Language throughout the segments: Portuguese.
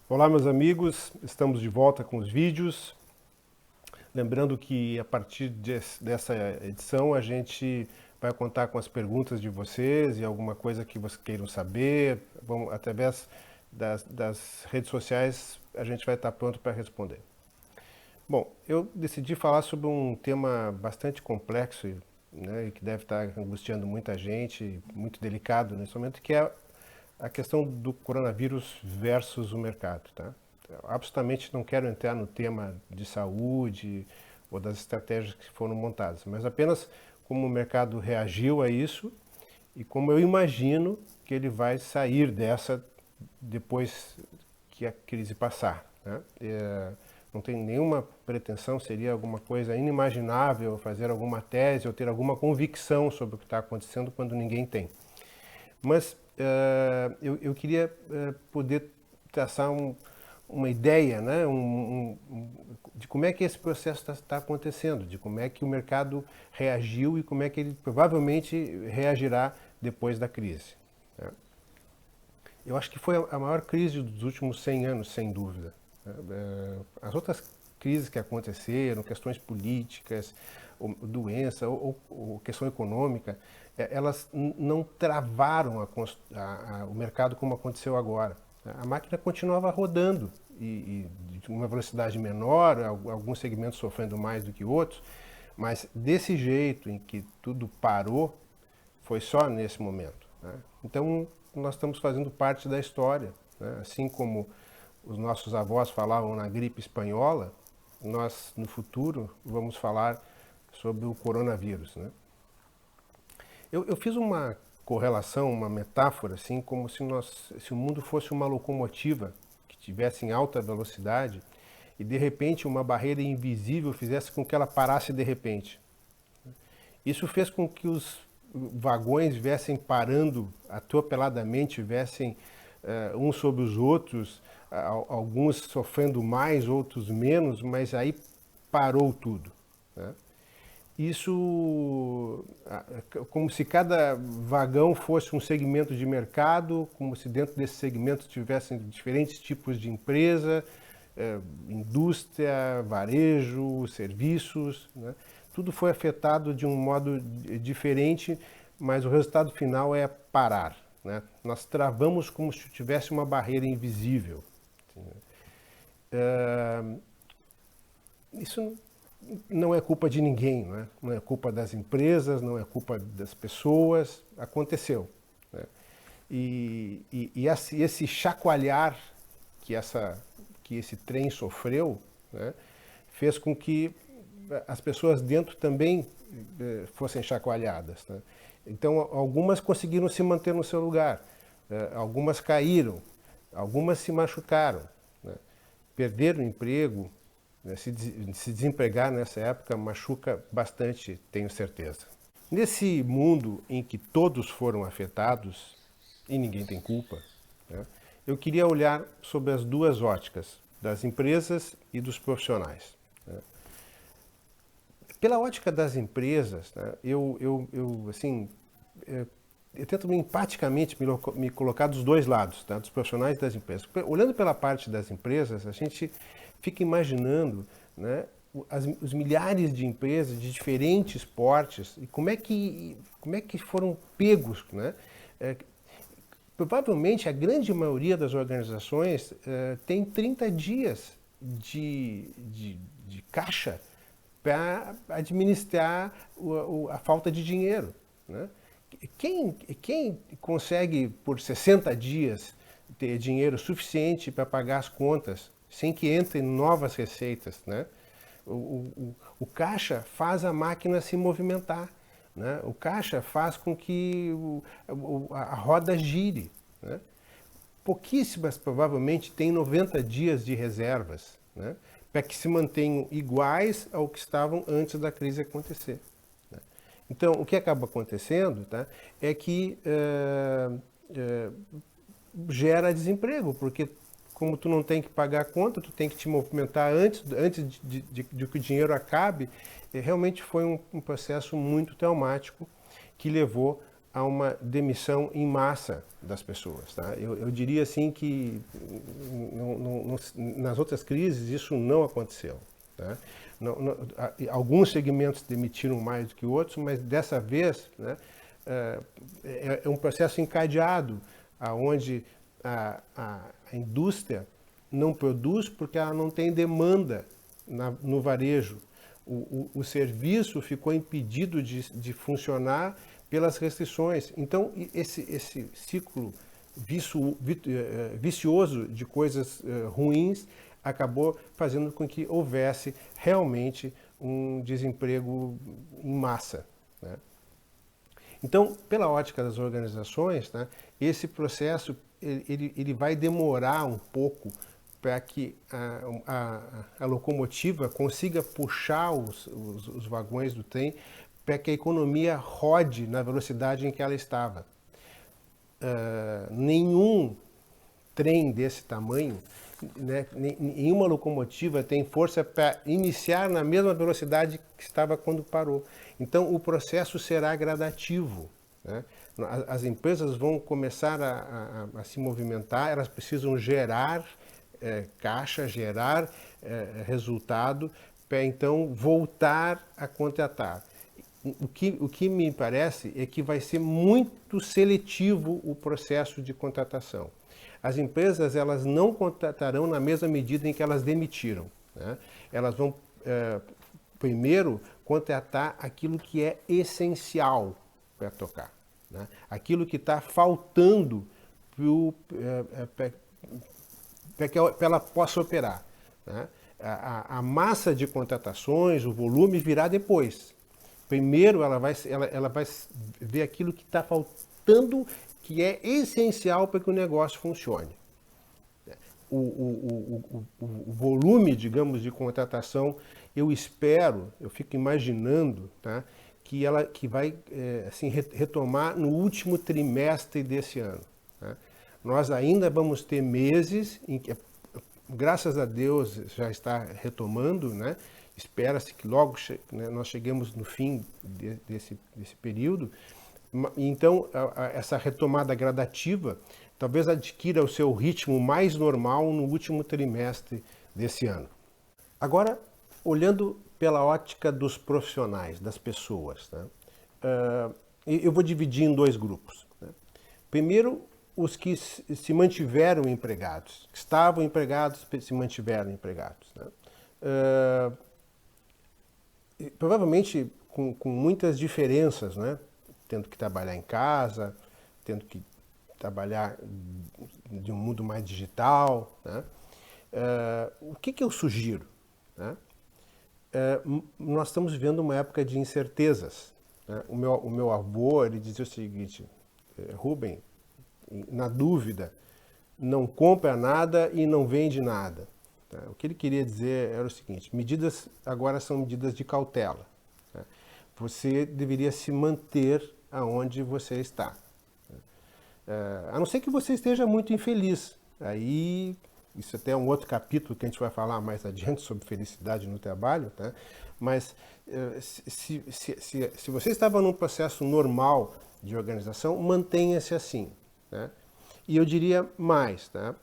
Olá, meus amigos, estamos de volta com os vídeos. Lembrando que a partir dessa edição a gente vai contar com as perguntas de vocês e alguma coisa que vocês queiram saber. Através das redes sociais a gente vai estar pronto para responder. Bom, eu decidi falar sobre um tema bastante complexo, né, e que deve estar angustiando muita gente, muito delicado nesse momento, que é a questão do coronavírus versus o mercado, tá? Eu absolutamente não quero entrar no tema de saúde ou das estratégias que foram montadas, mas apenas como o mercado reagiu a isso e como eu imagino que ele vai sair dessa depois que a crise passar, né? Não tem nenhuma pretensão, seria alguma coisa inimaginável fazer alguma tese ou ter alguma convicção sobre o que está acontecendo quando ninguém tem. Mas eu queria poder traçar uma ideia, né, de como é que esse processo está acontecendo, de como é que o mercado reagiu e como é que ele provavelmente reagirá depois da crise, né? Eu acho que foi a maior crise dos últimos 100 anos, sem dúvida. As outras crises que aconteceram, questões políticas, ou doença ou questão econômica, elas não travaram o mercado como aconteceu agora. A máquina continuava rodando e de uma velocidade menor, alguns segmentos sofrendo mais do que outros, mas desse jeito em que tudo parou, foi só nesse momento, né? Então, nós estamos fazendo parte da história, né? Assim como os nossos avós falavam na gripe espanhola, nós, no futuro, vamos falar sobre o coronavírus, né? Eu fiz uma correlação, uma metáfora, assim, como se o mundo fosse uma locomotiva que estivesse em alta velocidade e, de repente, uma barreira invisível fizesse com que ela parasse de repente. Isso fez com que os vagões viessem parando atropeladamente, viessem uns sobre os outros, alguns sofrendo mais, outros menos, mas aí parou tudo, né? Isso, como se cada vagão fosse um segmento de mercado, como se dentro desse segmento tivessem diferentes tipos de empresa, indústria, varejo, serviços, né? Tudo foi afetado de um modo diferente, mas o resultado final é parar, né? Nós travamos como se tivesse uma barreira invisível. Isso não é culpa de ninguém, né? Não é culpa das empresas, não é culpa das pessoas, aconteceu, né? E esse chacoalhar que esse trem sofreu, né, fez com que as pessoas dentro também fossem chacoalhadas, né? Então, algumas conseguiram se manter no seu lugar, algumas caíram, algumas se machucaram, né? Perderam o emprego, né? Se desempregar nessa época machuca bastante, tenho certeza. Nesse mundo em que todos foram afetados e ninguém tem culpa, né, eu queria olhar sobre as duas óticas, das empresas e dos profissionais, né? Pela ótica das empresas, né, assim, eu tento empaticamente me colocar dos dois lados, tá, dos profissionais e das empresas. Olhando pela parte das empresas, a gente fica imaginando, né, os milhares de empresas de diferentes portes e como é que foram pegos, né? Provavelmente a grande maioria das organizações tem 30 dias de caixa para administrar a falta de dinheiro, né? Quem consegue por 60 dias ter dinheiro suficiente para pagar as contas sem que entrem novas receitas, né? O caixa faz a máquina se movimentar, né? O caixa faz com que a roda gire, né? Pouquíssimas provavelmente têm 90 dias de reservas, né, para que se mantenham iguais ao que estavam antes da crise acontecer, né? Então, o que acaba acontecendo, tá, é que gera desemprego, porque como tu não tem que pagar a conta, tu tem que te movimentar antes de que o dinheiro acabe. Realmente foi um processo muito traumático que levou a uma demissão em massa das pessoas, tá? Eu diria assim que nas outras crises isso não aconteceu. Né? Alguns segmentos demitiram mais do que outros, mas dessa vez, né, é um processo encadeado, onde a indústria não produz porque ela não tem demanda no varejo. O serviço ficou impedido de funcionar pelas restrições. Então, esse ciclo vicioso de coisas ruins acabou fazendo com que houvesse realmente um desemprego em massa. Né? Então, pela ótica das organizações, né, esse processo ele vai demorar um pouco para que a locomotiva consiga puxar os vagões do trem para que a economia rode na velocidade em que ela estava. Nenhum trem desse tamanho, né, nenhuma locomotiva tem força para iniciar na mesma velocidade que estava quando parou. Então, o processo será gradativo. Né? As empresas vão começar a se movimentar, elas precisam gerar caixa, gerar resultado, para então voltar a contratar. O que me parece é que vai ser muito seletivo o processo de contratação. As empresas elas não contratarão na mesma medida em que elas demitiram. Né? Elas vão primeiro contratar aquilo que é essencial para tocar. Né? Aquilo que está faltando para que ela possa operar. Né? A massa de contratações, o volume virá depois. Primeiro ela vai ver aquilo que está faltando, que é essencial para que o negócio funcione. O volume, digamos, de contratação, eu fico imaginando, tá, que vai assim, retomar no último trimestre desse ano. Tá? Nós ainda vamos ter meses em que, graças a Deus, já está retomando, né? Espera-se que logo nós cheguemos no fim desse período. Então, essa retomada gradativa talvez adquira o seu ritmo mais normal no último trimestre desse ano. Agora, olhando pela ótica dos profissionais, das pessoas, né? Eu vou dividir em dois grupos. Né? Primeiro, os que se mantiveram empregados, que estavam empregados, se mantiveram empregados. Né? Provavelmente com muitas diferenças, né? Tendo que trabalhar em casa, tendo que trabalhar de um mundo mais digital. Né? O que eu sugiro? Né? Nós estamos vivendo uma época de incertezas. Né? O meu avô ele dizia o seguinte: Rubem, na dúvida, não compra nada e não vende nada. O que ele queria dizer era o seguinte: medidas agora são medidas de cautela. Né? Você deveria se manter aonde você está. A não ser que você esteja muito infeliz. Aí, isso até é um outro capítulo que a gente vai falar mais adiante sobre felicidade no trabalho. Tá? Mas se você estava num processo normal de organização, mantenha-se assim. Né? E eu diria mais. Tá?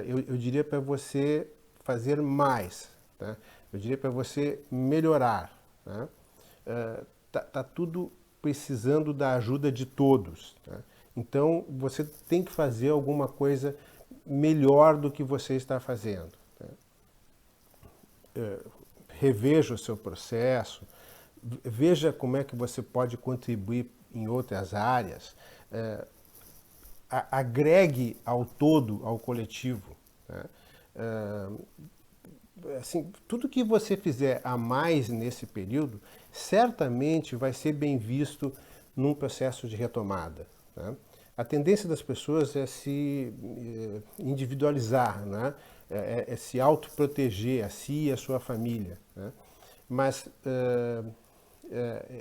Eu diria para você fazer mais. Tá? Eu diria para você melhorar. Tá? Tá tudo precisando da ajuda de todos. Tá? Então, você tem que fazer alguma coisa melhor do que você está fazendo. Tá? Reveja o seu processo, veja como é que você pode contribuir em outras áreas, agregue ao todo, ao coletivo. Tá? Assim, tudo que você fizer a mais nesse período, certamente vai ser bem visto num processo de retomada. Né? A tendência das pessoas é se individualizar, né? É se autoproteger a si e a sua família. Né? Mas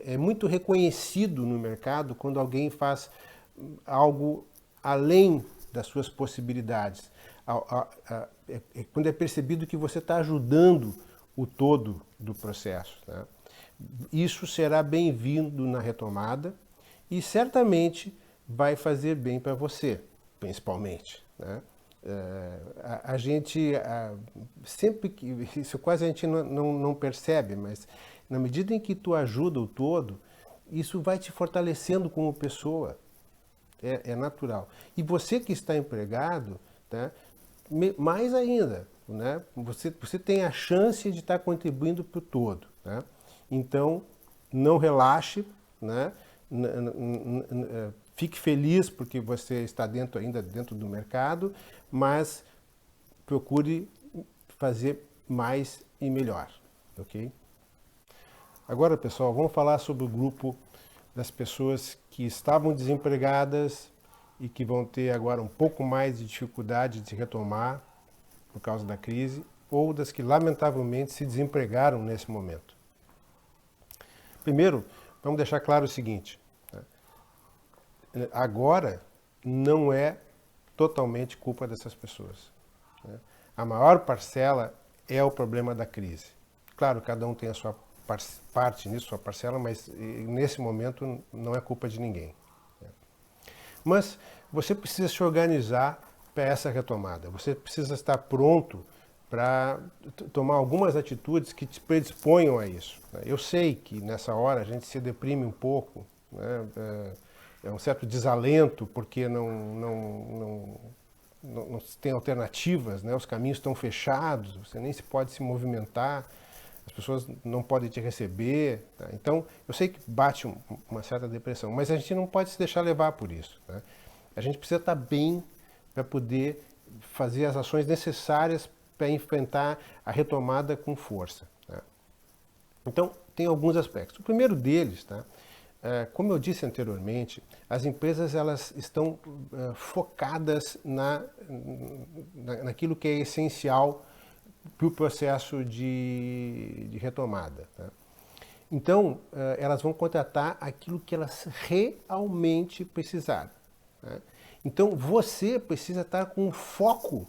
é muito reconhecido no mercado quando alguém faz algo além das suas possibilidades. Quando é percebido que você está ajudando o todo do processo. Né? Isso será bem-vindo na retomada e certamente vai fazer bem para você, principalmente. Né? A gente, sempre que, isso quase a gente não percebe, mas na medida em que tu ajuda o todo, isso vai te fortalecendo como pessoa, é natural. E você que está empregado, né, mais ainda, né, você tem a chance de estar contribuindo para o todo. Né? Então, não relaxe, né? Fique feliz porque você está ainda dentro do mercado, mas procure fazer mais e melhor, ok? Agora, pessoal, vamos falar sobre o grupo das pessoas que estavam desempregadas e que vão ter agora um pouco mais de dificuldade de retomar por causa da crise, ou das que lamentavelmente se desempregaram nesse momento. Primeiro, vamos deixar claro o seguinte: agora não é totalmente culpa dessas pessoas. A maior parcela é o problema da crise. Claro, cada um tem a sua parte nisso, sua parcela, mas nesse momento não é culpa de ninguém. Mas você precisa se organizar para essa retomada. Você precisa estar pronto para tomar algumas atitudes que te predisponham a isso. Eu sei que nessa hora a gente se deprime um pouco, né? É um certo desalento porque não se tem alternativas, né? Os caminhos estão fechados, você nem se pode se movimentar, as pessoas não podem te receber. Tá? Então, eu sei que bate uma certa depressão, mas a gente não pode se deixar levar por isso. Né? A gente precisa estar bem para poder fazer as ações necessárias para enfrentar a retomada com força. Tá? Então, tem alguns aspectos. O primeiro deles, tá? Como eu disse anteriormente, as empresas elas estão focadas naquilo que é essencial para o processo de retomada. Tá? Então, elas vão contratar aquilo que elas realmente precisarem. Tá? Então, você precisa estar com o foco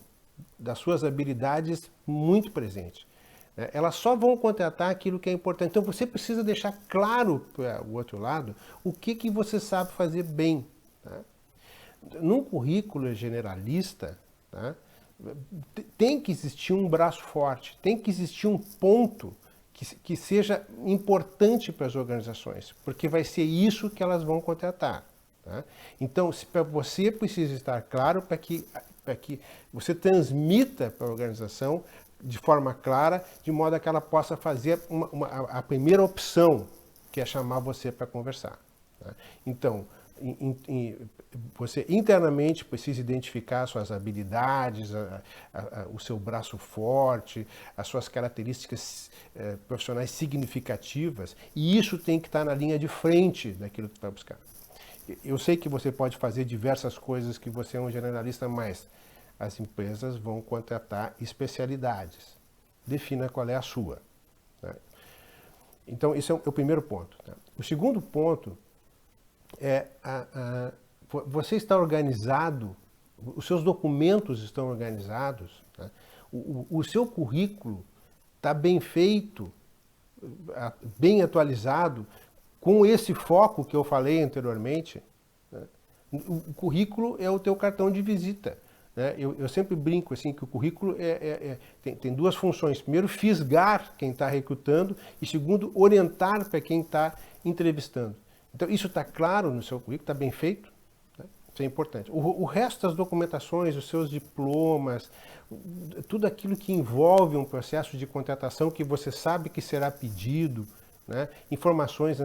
das suas habilidades muito presente. Elas só vão contratar aquilo que é importante. Então você precisa deixar claro para o outro lado o que você sabe fazer bem. Tá? Num currículo generalista, tá? Tem que existir um braço forte, tem que existir um ponto que seja importante para as organizações, porque vai ser isso que elas vão contratar. Tá? Então, para você precisa estar claro para que você transmita para a organização de forma clara, de modo a que ela possa fazer a primeira opção, que é chamar você para conversar. Tá? Então, você internamente precisa identificar suas habilidades, o seu braço forte, as suas características profissionais significativas, e isso tem que estar na linha de frente daquilo que você vai buscar. Eu sei que você pode fazer diversas coisas, que você é um generalista, mas as empresas vão contratar especialidades. Defina qual é a sua. Né? Então, esse é o primeiro ponto. Tá? O segundo ponto é você está organizado, os seus documentos estão organizados, tá? O seu currículo está bem feito, bem atualizado, com esse foco que eu falei anteriormente. Né? O currículo é o teu cartão de visita. Eu sempre brinco assim que o currículo tem duas funções. Primeiro, fisgar quem está recrutando, e segundo, orientar para quem está entrevistando. Então, isso está claro no seu currículo, está bem feito. Né? Isso é importante. O resto das documentações, os seus diplomas, tudo aquilo que envolve um processo de contratação que você sabe que será pedido, né? Informações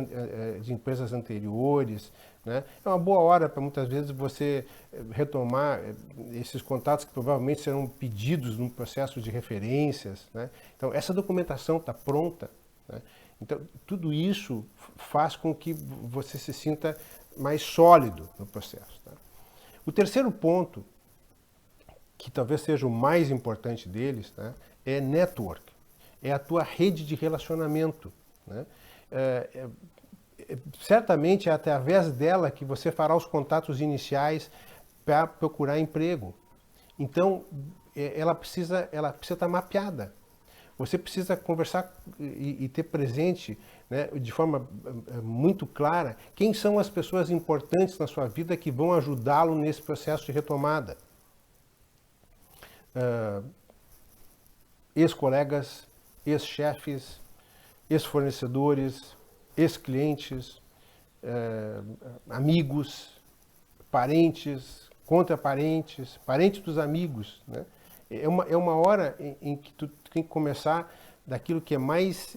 de empresas anteriores. Né? É uma boa hora para muitas vezes você retomar esses contatos que provavelmente serão pedidos num processo de referências. Né? Então, essa documentação está pronta. Né? Então, tudo isso faz com que você se sinta mais sólido no processo. Tá? O terceiro ponto, que talvez seja o mais importante deles, né, é network. É a tua rede de relacionamento. Né? Certamente é através dela que você fará os contatos iniciais para procurar emprego. Então, ela precisa estar mapeada. Você precisa conversar e ter presente, né, de forma muito clara, quem são as pessoas importantes na sua vida que vão ajudá-lo nesse processo de retomada. ex-colegas, ex-chefes, ex-fornecedores, ex-clientes, amigos, parentes, contra parentes, parentes dos amigos, né? É uma hora em que tu tem que começar daquilo que é mais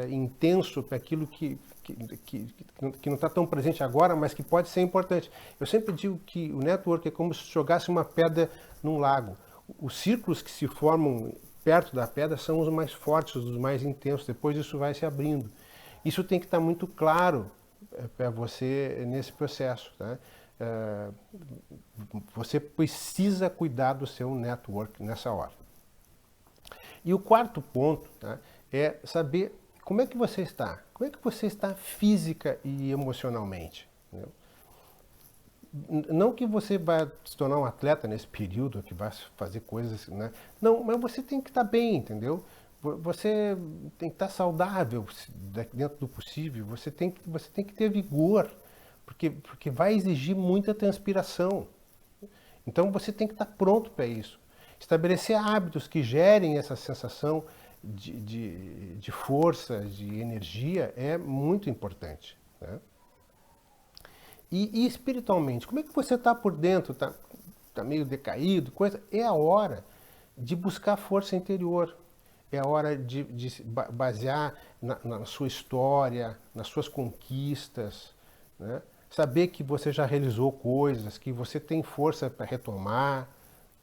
intenso para aquilo que não está tão presente agora, mas que pode ser importante. Eu sempre digo que o network é como se jogasse uma pedra num lago. Os círculos que se formam perto da pedra são os mais fortes, os mais intensos. Depois isso vai se abrindo. Isso tem que estar muito claro para você nesse processo, tá? Você precisa cuidar do seu network nessa hora. E o quarto ponto, tá, é saber como é que você está. Como é que você está física e emocionalmente? Entendeu? Não que você vai se tornar um atleta nesse período, que vai fazer coisas, né? Não, mas você tem que estar bem, entendeu? Você tem que estar saudável dentro do possível. Você tem que ter vigor, porque vai exigir muita transpiração. Então você tem que estar pronto para isso. Estabelecer hábitos que gerem essa sensação de força, de energia, é muito importante, né? E espiritualmente, como é que você está por dentro? Está meio decaído? Coisa? É a hora de buscar força interior. É a hora de se basear na sua história, nas suas conquistas, né? Saber que você já realizou coisas, que você tem força para retomar,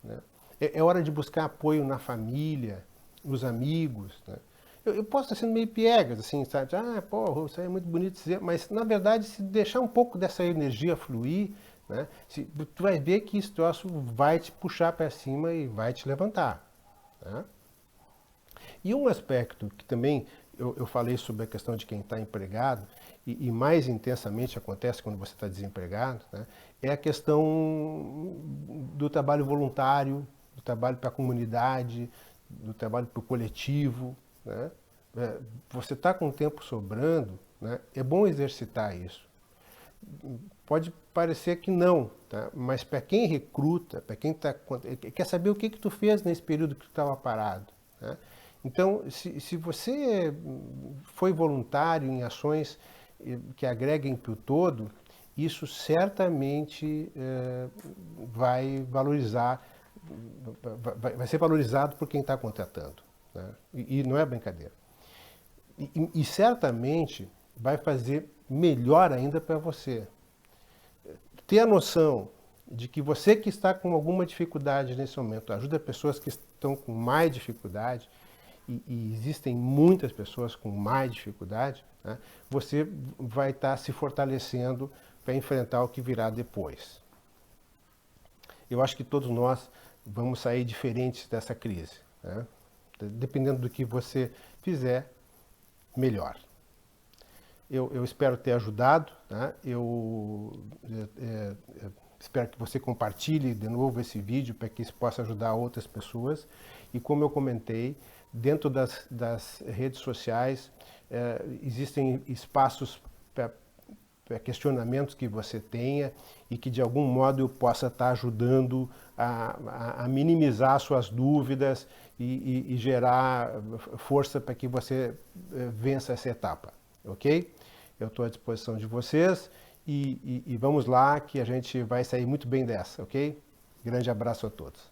né? É hora de buscar apoio na família, nos amigos, né? Eu posso estar sendo meio piegas, assim, sabe? Ah, porra, isso aí é muito bonito dizer, mas na verdade, se deixar um pouco dessa energia fluir, né, tu vai ver que esse troço vai te puxar para cima e vai te levantar, né? E um aspecto que também eu falei sobre a questão de quem está empregado, e mais intensamente acontece quando você está desempregado, né, é a questão do trabalho voluntário, do trabalho para a comunidade, do trabalho para o coletivo, né? Você está com tempo sobrando, né, é bom exercitar isso. Pode parecer que não, tá? Mas para quem recruta, para quem quer saber o que tu fez nesse período que tu estava parado, né? Então, se você foi voluntário em ações que agreguem para o todo, isso certamente vai valorizar, vai ser valorizado por quem está contratando, né? E não é brincadeira. E certamente vai fazer melhor ainda para você. Ter a noção de que você que está com alguma dificuldade nesse momento ajuda pessoas que estão com mais dificuldade, e existem muitas pessoas com mais dificuldade, né? Você vai estar se fortalecendo para enfrentar o que virá depois. Eu acho que todos nós vamos sair diferentes dessa crise, né? Dependendo do que você fizer, melhor. Eu espero ter ajudado, né? Eu espero que você compartilhe de novo esse vídeo para que isso possa ajudar outras pessoas. E como eu comentei, dentro das redes sociais existem espaços para questionamentos que você tenha e que de algum modo eu possa estar ajudando a minimizar suas dúvidas e gerar força para que você vença essa etapa, ok? Eu estou à disposição de vocês e vamos lá que a gente vai sair muito bem dessa, ok? Grande abraço a todos.